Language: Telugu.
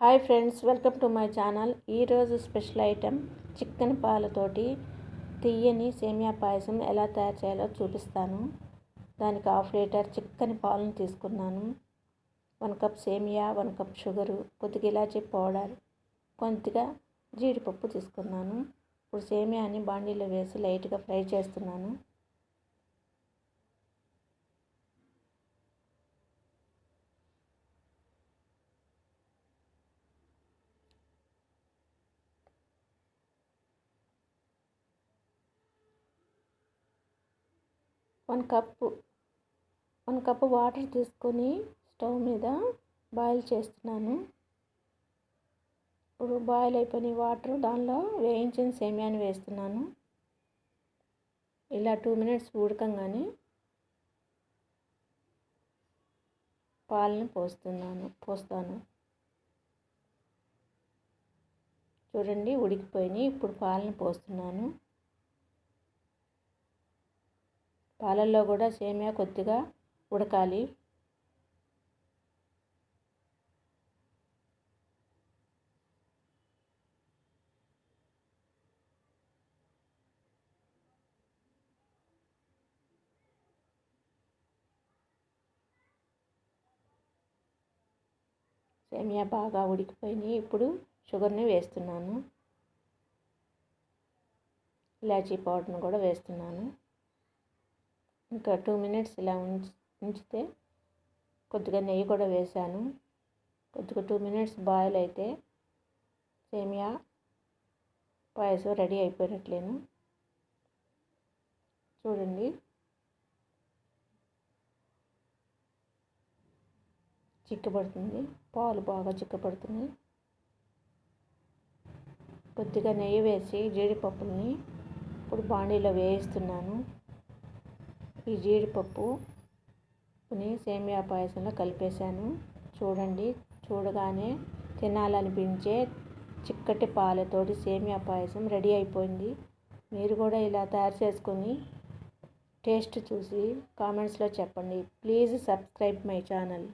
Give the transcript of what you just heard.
Hi friends, welcome to my channel. ఈరోజు స్పెషల్ ఐటెం చికెన్ పాలతోటి తీయని సేమియా పాయసం ఎలా తయారు చేయాలో చూపిస్తాను. దానికి 1/2 లీటర్ చికెన్ పాలను తీసుకున్నాను. 1 కప్ సేమియా, 1 కప్ షుగరు, కొద్దిగా ఇలాచీ పౌడర్, కొద్దిగా జీడిపప్పు తీసుకున్నాను. ఇప్పుడు సేమియాని బాండీలో వేసి లైట్గా ఫ్రై చేస్తున్నాను. వన్ కప్పు వాటర్ తీసుకొని స్టవ్ మీద బాయిల్ చేస్తున్నాను. ఇప్పుడు బాయిల్ అయిపోయిన వాటర్ దానిలో వేయించిన సేమియాని వేస్తున్నాను. ఇలా 2 మినిట్స్ ఉడకంగానే పాలను పోస్తాను. చూడండి, ఉడికిపోయినాయి. ఇప్పుడు పాలను పోస్తున్నాను. పాలల్లో కూడా సేమియా కొద్దిగా ఉడకాలి. సేమియా బాగా ఉడికిపోయినాయి. ఇప్పుడు షుగర్ని వేస్తున్నాను. ఇలాచీ పౌడర్ని కూడా వేస్తున్నాను. ఇంకా 2 మినిట్స్ ఇలా ఉంచితే కొద్దిగా నెయ్యి కూడా వేసాను. కొద్దిగా 2 మినిట్స్ బాయిల్ అయితే సేమియా పాయసం రెడీ అయిపోయినట్లేను. చూడండి, చిక్కబడుతుంది. పాలు బాగా చిక్కబడుతున్నాయి. కొద్దిగా నెయ్యి వేసి జీడిపప్పుల్ని ఇప్పుడు బాండీలో వేయిస్తున్నాను. ఈ జీడిపప్పుని సేమియా పాయసంలో కలిపేశాను. చూడండి, చూడగానే తినాలనిపించే చిక్కటి పాలతోటి సేమియా పాయసం రెడీ అయిపోయింది. మీరు కూడా ఇలా తయారు చేసుకొని టేస్ట్ చూసి కామెంట్స్లో చెప్పండి. Please subscribe my channel.